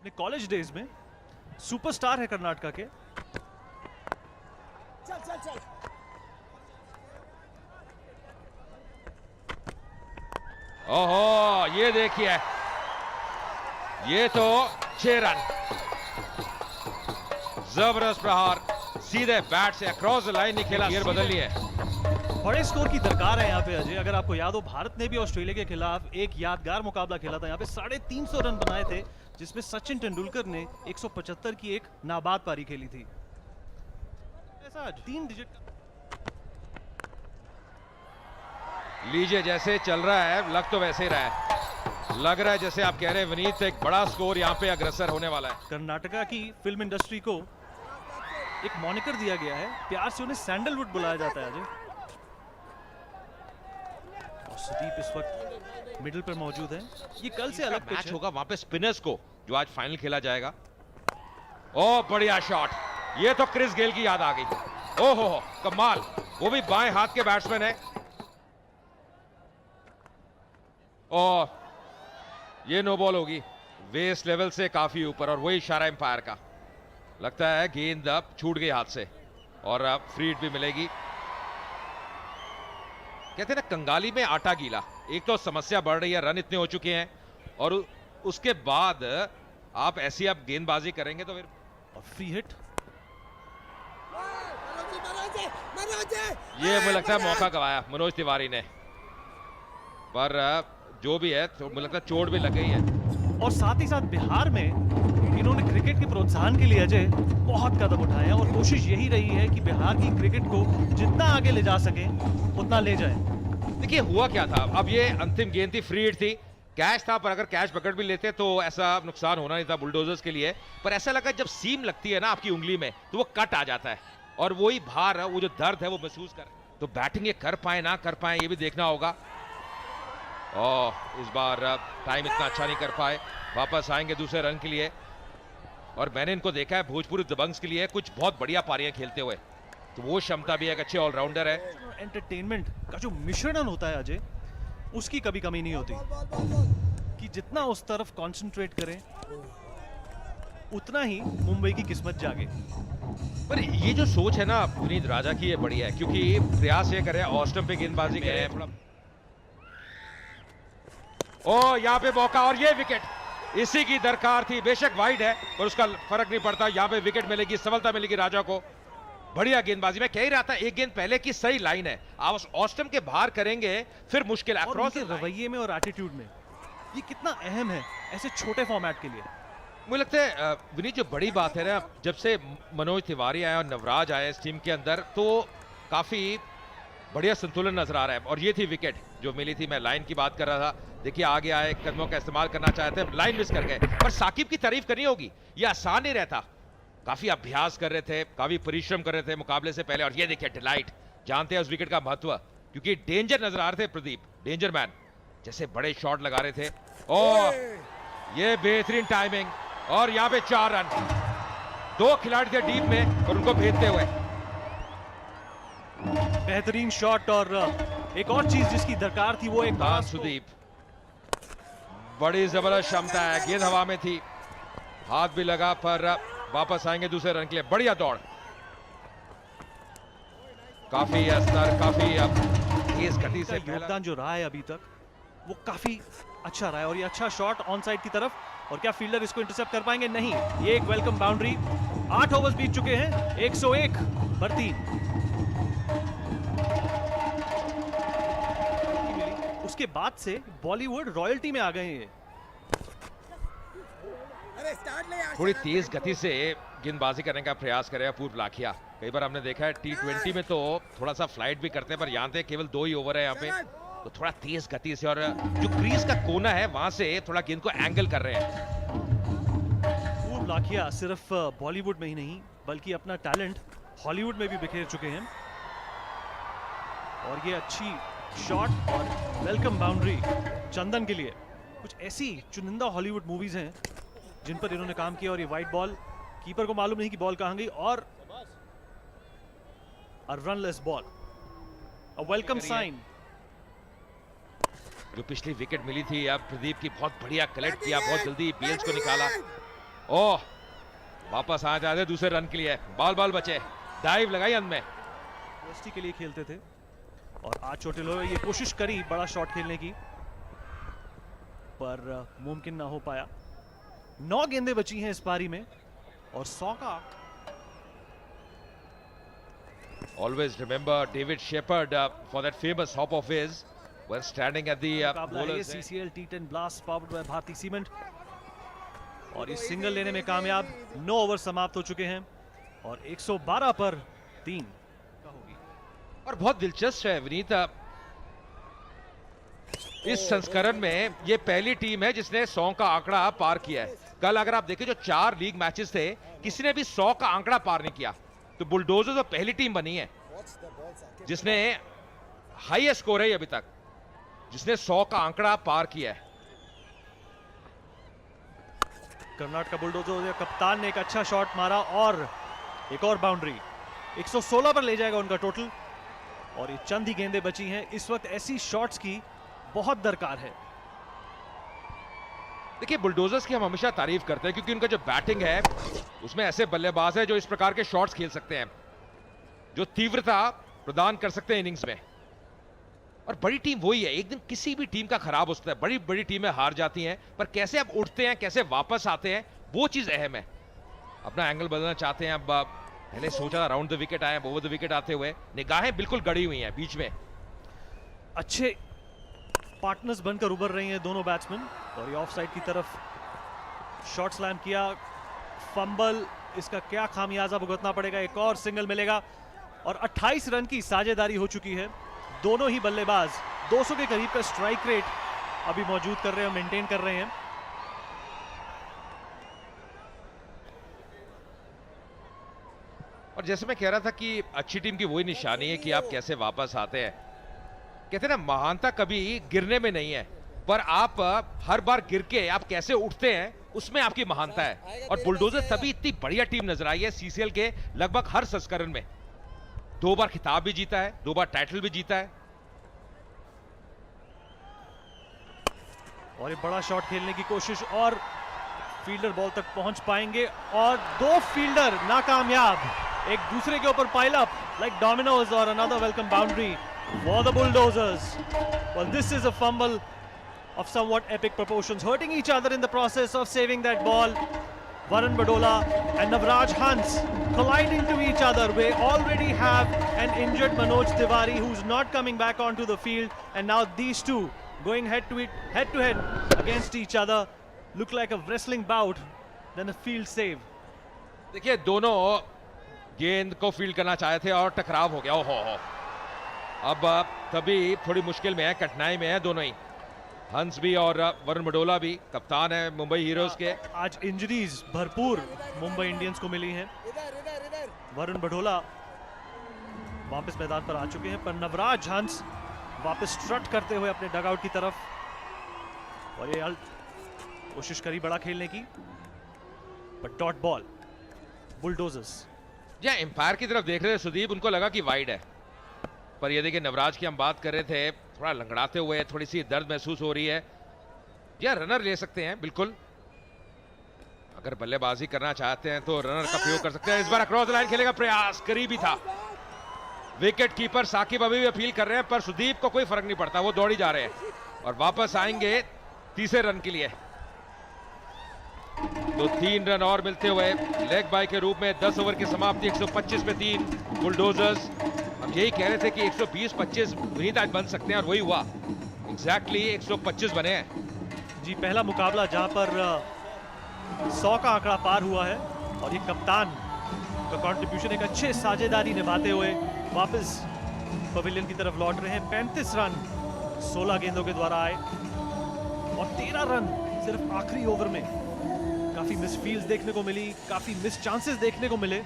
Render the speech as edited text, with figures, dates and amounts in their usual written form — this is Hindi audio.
अपने कॉलेज डेज में सुपरस्टार है कर्नाटका के। चल चल चल। ओहो, ये देखिए, ये तो 6 रन, जबरदस्त प्रहार, सीधे बैट से अक्रॉस द लाइन नहीं खेला, गियर बदल लिए। बड़े स्कोर की दरकार है यहाँ पे अजय। अगर आपको याद हो, भारत ने भी ऑस्ट्रेलिया के खिलाफ एक यादगार मुकाबला खेला था। यहाँ पे 350 रन बनाए थे, जिसमें सचिन तेंदुलकर ने 175 की एक नाबाद पारी खेली थी। ऐसा 3 डिजिट लीजिए, जैसे चल रहा है लग तो वैसे ही रहा है। लग रहा है जैसे आप कह रहे हैं विनीत, एक बड़ा स्कोर यहाँ पे अग्रसर होने वाला है। कर्नाटका की फिल्म इंडस्ट्री को एक मॉनिकर दिया गया है, प्यार से उन्हें सैंडलवुड बुलाया जाता है अजय। और सुदीप इस वक्त मिडिल पर मौजूद है। ये कल से अलग मैच पिच होगा वहां पे स्पिनर्स को, जो आज फाइनल खेला जाएगा। ओ बढ़िया शॉट, ये तो क्रिस गेल की याद आ गई। ओहो कमाल, वो भी बाएं हाथ के बैट्समैन है। और ये नो बॉल होगी, वेस्ट लेवल से काफी ऊपर, और वही इशारा एम्पायर का। लगता है गेंद अब छूट गई हाथ से और अब फ्री हिट भी मिलेगी। कहते हैं ना, कंगाली में आटा गीला। एक तो समस्या बढ़ रही है, रन इतने हो चुके हैं, और उसके बाद आप ऐसी आप गेंदबाजी करेंगे तो फिर। और फ्री हिट, ये मुझे लगता है मौका गवाया मनोज तिवारी ने, पर जो भी है तो मुझे लगता है चोट भी लग गई है। और साथ ही साथ बिहार में इन्होंने क्रिकेट के प्रोत्साहन के लिए अजय बहुत कदम उठाए हैं, और कोशिश यही रही है कि बिहार की क्रिकेट को जितना आगे ले जा सके उतना ले जाए। देखिए हुआ क्या था, अब ये अंतिम गेंद थी, फ्री हिट थी, कैच था, पर अगर कैच पकड़ भी लेते तो ऐसा नुकसान होना नहीं था बुलडोजर्स के लिए। पर ऐसा लगा जब सीम लगती है ना आपकी उंगली में, तो वो कट आ जाता है, और वही भार, वो जो दर्द है वो महसूस कर। तो बैटिंग ये कर पाए ना कर पाए, ये भी देखना होगा। इस बार टाइम इतना अच्छा नहीं कर पाए, वापस आएंगे दूसरे रन के लिए। और मैंने इनको देखा है भोजपुरी दबंग्स के लिए कुछ बहुत बढ़िया पारियां खेलते हुए, तो वो क्षमता भी एक अच्छे ऑलराउंडर है। एंटरटेनमेंट का जो मिश्रण होता है अजय, उसकी कभी कमी नहीं होती। कि जितना उस तरफ कंसंट्रेट करें उतना ही मुंबई की किस्मत जागे। पर ये जो सोच है ना विनीत राजा की, ये बढ़िया है, क्योंकि प्रयास ये करे ऑस्टम पे गेंदबाजी करे थोड़ा। यहाँ पे मौका, और ये विकेट इसी की दरकार थी। बेशक वाइड है पर उसका फर्क नहीं पड़ता, यहाँ पे विकेट मिलेगी, सफलता मिलेगी राजा को। बढ़िया गेंदबाजी, मैं कह ही रहा था एक गेंद पहले की सही लाइन है, आप ऑस्टम के बाहर करेंगे फिर मुश्किल है। और रवैये में और एटीट्यूड में ये कितना अहम है ऐसे छोटे फॉर्मेट के लिए। मुझे लगता है विनीत, जो बड़ी बात है ना, जब से मनोज तिवारी आए और नवराज आए इस टीम के अंदर, तो काफी बढ़िया संतुलन नजर आ रहा है। और ये थी विकेट जो मिली थी, मैं लाइन की बात कर रहा था। देखिए आगे आए, कदमों का इस्तेमाल करना चाहते हैं, लाइन मिस कर गए। पर साकिब की तारीफ करनी होगी, ये आसान नहीं रहता, काफी अभ्यास कर रहे थे, काफी परिश्रम कर रहे थे मुकाबले से पहले। और ये देखिए डिलाइट, जानते हैं उस विकेट का महत्व, क्योंकि डेंजर नजर आ रहे थे प्रदीप, डेंजर मैन जैसे बड़े शॉट लगा रहे थे। और ये बेहतरीन टाइमिंग, और यहाँ पे 4 रन, 2 खिलाड़ी थे डीप में और उनको भेजते हुए। बेहतरीन शॉट, और एक और चीज जिसकी दरकार थी वो एक सुदीप, बड़ी जबरदस्त क्षमता है, गेंद हवा में थी, हाथ भी लगा, पर वापस आएंगे दूसरे रन के लिए। बढ़िया दौड़, काफी असर, काफी अब तेज गति से योगदान जो रहा है अभी तक वो काफी अच्छा रहा है। और ये अच्छा शॉट ऑन साइड की तरफ, और क्या फील्डर इसको इंटरसेप्ट कर पाएंगे? नहीं, ये एक वेलकम बाउंड्री। 8 ओवर्स बीत चुके हैं, 101 पर 3। उसके बाद से बॉलीवुड रॉयल्टी में आ गए हैं। थोड़ी तेज गति से गेंदबाजी करने का प्रयास करेगा पूर्व लाखिया। कई बार हमने देखा है T20 में तो थोड़ा सा फ्लाइट भी करते हैं, पर यहाँ पे केवल 2 ही ओवर है यहाँ पे, तो थोड़ा तेज गति से, और जो क्रीज का कोना है वहां से थोड़ा गेंद को एंगल कर रहे हैं। पूर्व लाखिया सिर्फ बॉलीवुड में ही नहीं बल्कि अपना टैलेंट हॉलीवुड में भी बिखेर चुके हैं। और ये अच्छी शॉट और वेलकम बाउंड्री चंदन के लिए। कुछ ऐसी चुनिंदा हॉलीवुड मूवीज हैं जिन पर इन्होंने काम किया। और ये वाइड बॉल, कीपर को मालूम नहीं कि बॉल कहां गई, और अ रनलेस बॉल, अ वेलकम साइन। जो पिछली विकेट मिली थी, अब प्रदीप की बहुत बढ़िया कलेक्ट किया, बहुत जल्दी बेल्स को निकाला। ओह, वापस आ जाते दूसरे रन के लिए, बॉल बचे, डाइव लगाई अंत में। वेस्टी के लिए खेलते थे और आज चोटिल ये कोशिश करी बड़ा शॉट खेलने की, पर मुमकिन ना हो पाया। 9 गेंदें बची हैं इस पारी में और 100 का। Always remember David Shepherd for that famous hop of his when standing at the bowler's end. CCL T10 blast powered by Bharti cement और इस सिंगल लेने में कामयाब। 9 ओवर समाप्त हो चुके हैं और 112 पर 3 होगी। और बहुत दिलचस्प है विनीत, इस संस्करण में ये पहली टीम है जिसने 100 का आंकड़ा पार किया है। कल अगर आप देखें जो 4 लीग मैचेस थे, किसी ने भी 100 का आंकड़ा पार नहीं किया। तो बुलडोजर्स पहली टीम बनी है जिसने हाईएस्ट स्कोर है अभी तक, जिसने 100 का आंकड़ा पार किया है। कर्नाटक बुलडोजर कप्तान ने एक अच्छा शॉट मारा और एक और बाउंड्री। 116 पर ले जाएगा उनका टोटल और ये चंद ही गेंदें बची हैं। इस वक्त ऐसी शॉट्स की बहुत दरकार है। देखिए बुलडोजर्स की हम हमेशा तारीफ करते हैं क्योंकि उनका जो बैटिंग है उसमें ऐसे बल्लेबाज है जो इस प्रकार के शॉट्स खेल सकते हैं, जो तीव्रता प्रदान कर सकते हैं इनिंग्स में। और बड़ी टीम वही है, एक दिन किसी भी टीम का खराब हो सकता है, बड़ी बड़ी टीमें हार जाती हैं, पर कैसे अब उठते हैं, कैसे वापस आते हैं, वो चीज अहम है। अपना एंगल बदलना चाहते हैं, अब पहले सोचा था राउंड द विकेट आए, ओवर द विकेट आते हुए निगाहें बिल्कुल गड़ी हुई हैं बीच में। अच्छे पार्टनर्स बनकर उभर रही हैं दोनों बैट्समैन और ये ऑफ साइड की तरफ शॉट स्लैम किया, फंबल, इसका क्या खामियाजा भुगतना पड़ेगा। एक और सिंगल मिलेगा और 28 रन की साझेदारी हो चुकी है। दोनों ही बल्लेबाज 200 के करीब का स्ट्राइक रेट अभी मौजूद कर रहे हैं, मेंटेन कर रहे हैं। और जैसे मैं कह रहा था कि अच्छी टीम की वही निशानी है कि आप कैसे वापस आते हैं। कहते हैं ना, महानता कभी गिरने में नहीं है, पर आप हर बार गिर के आप कैसे उठते हैं उसमें आपकी महानता है। और बुलडोजर तभी इतनी बढ़िया टीम नजर आई है सीसीएल के लगभग हर संस्करण में। 2 बार खिताब भी जीता है, 2 बार टाइटल भी जीता है। और एक बड़ा शॉट खेलने की कोशिश और फील्डर बॉल तक पहुंच पाएंगे और 2 फील्डर नाकामयाब, एक दूसरे के ऊपर पाइल अप लाइक डोमिनोज और another welcome boundary for the Bulldozers. Well, this is a fumble of somewhat epic proportions, hurting each other in the process of saving that ball. Varun Badola and Navraj Hans collide into each other. We already have an injured Manoj Tiwari who's not coming back onto the field, and now these two going head to head against each other. Look like a wrestling bout, then a field save. देखिए दोनों गेंद को फील्ड करना चाहे थे और टकराव हो गया। ओहो, अब तभी थोड़ी मुश्किल में है, कठिनाई में है दोनों ही, हंस भी और वरुण बडोला भी, कप्तान है मुंबई हीरोज के। आज इंजरीज भरपूर मुंबई इंडियंस को मिली हैं। वरुण बडोला वापस मैदान पर आ चुके हैं, पर नवराज हंस वापस स्ट्रट करते हुए अपने डगआउट की तरफ और ये कोशिश करी बड़ा खेलने की, पर डॉट बॉल बुलडोजर्स। या एम्पायर की तरफ देख रहे थे सुदीप, उनको लगा कि वाइड है, पर ये देखिए नवराज की हम बात कर रहे थे, थोड़ा लंगड़ाते हुए, थोड़ी सी दर्द महसूस हो रही है। या रनर ले सकते हैं बिल्कुल, अगर बल्लेबाजी करना चाहते हैं तो रनर का प्रयोग कर सकते हैं। इस बार अक्रॉस द लाइन खेलेगा प्रयास, करीबी था। विकेट कीपर साकिब अभी भी अपील कर रहे हैं, पर सुदीप को कोई फर्क नहीं पड़ता, वो दौड़ी जा रहे हैं और वापस आएंगे तीसरे रन के लिए। तो 3 रन और मिलते हुए लेग बाय के रूप में 10 ओवर की समाप्ति, 125 पे 3 बुलडोजर्स। हम यही कह रहे थे कि 120-25 विनीत आज बन सकते हैं और वही हुआ, एग्जैक्टली 125 बने हैं। जी, पहला मुकाबला जहां पर 100 का आंकड़ा पार हुआ है और ये कप्तान का कंट्रीब्यूशन एक अच्छे साझेदारी निभाते हुए वापस पवेलियन की तरफ लौट रहे हैं। 35 रन 16 गेंदों के द्वारा आए और 13 रन सिर्फ आखिरी ओवर में। काफी मिस फील्ड्स देखने को मिली, काफी मिस चांसेस देखने को मिले।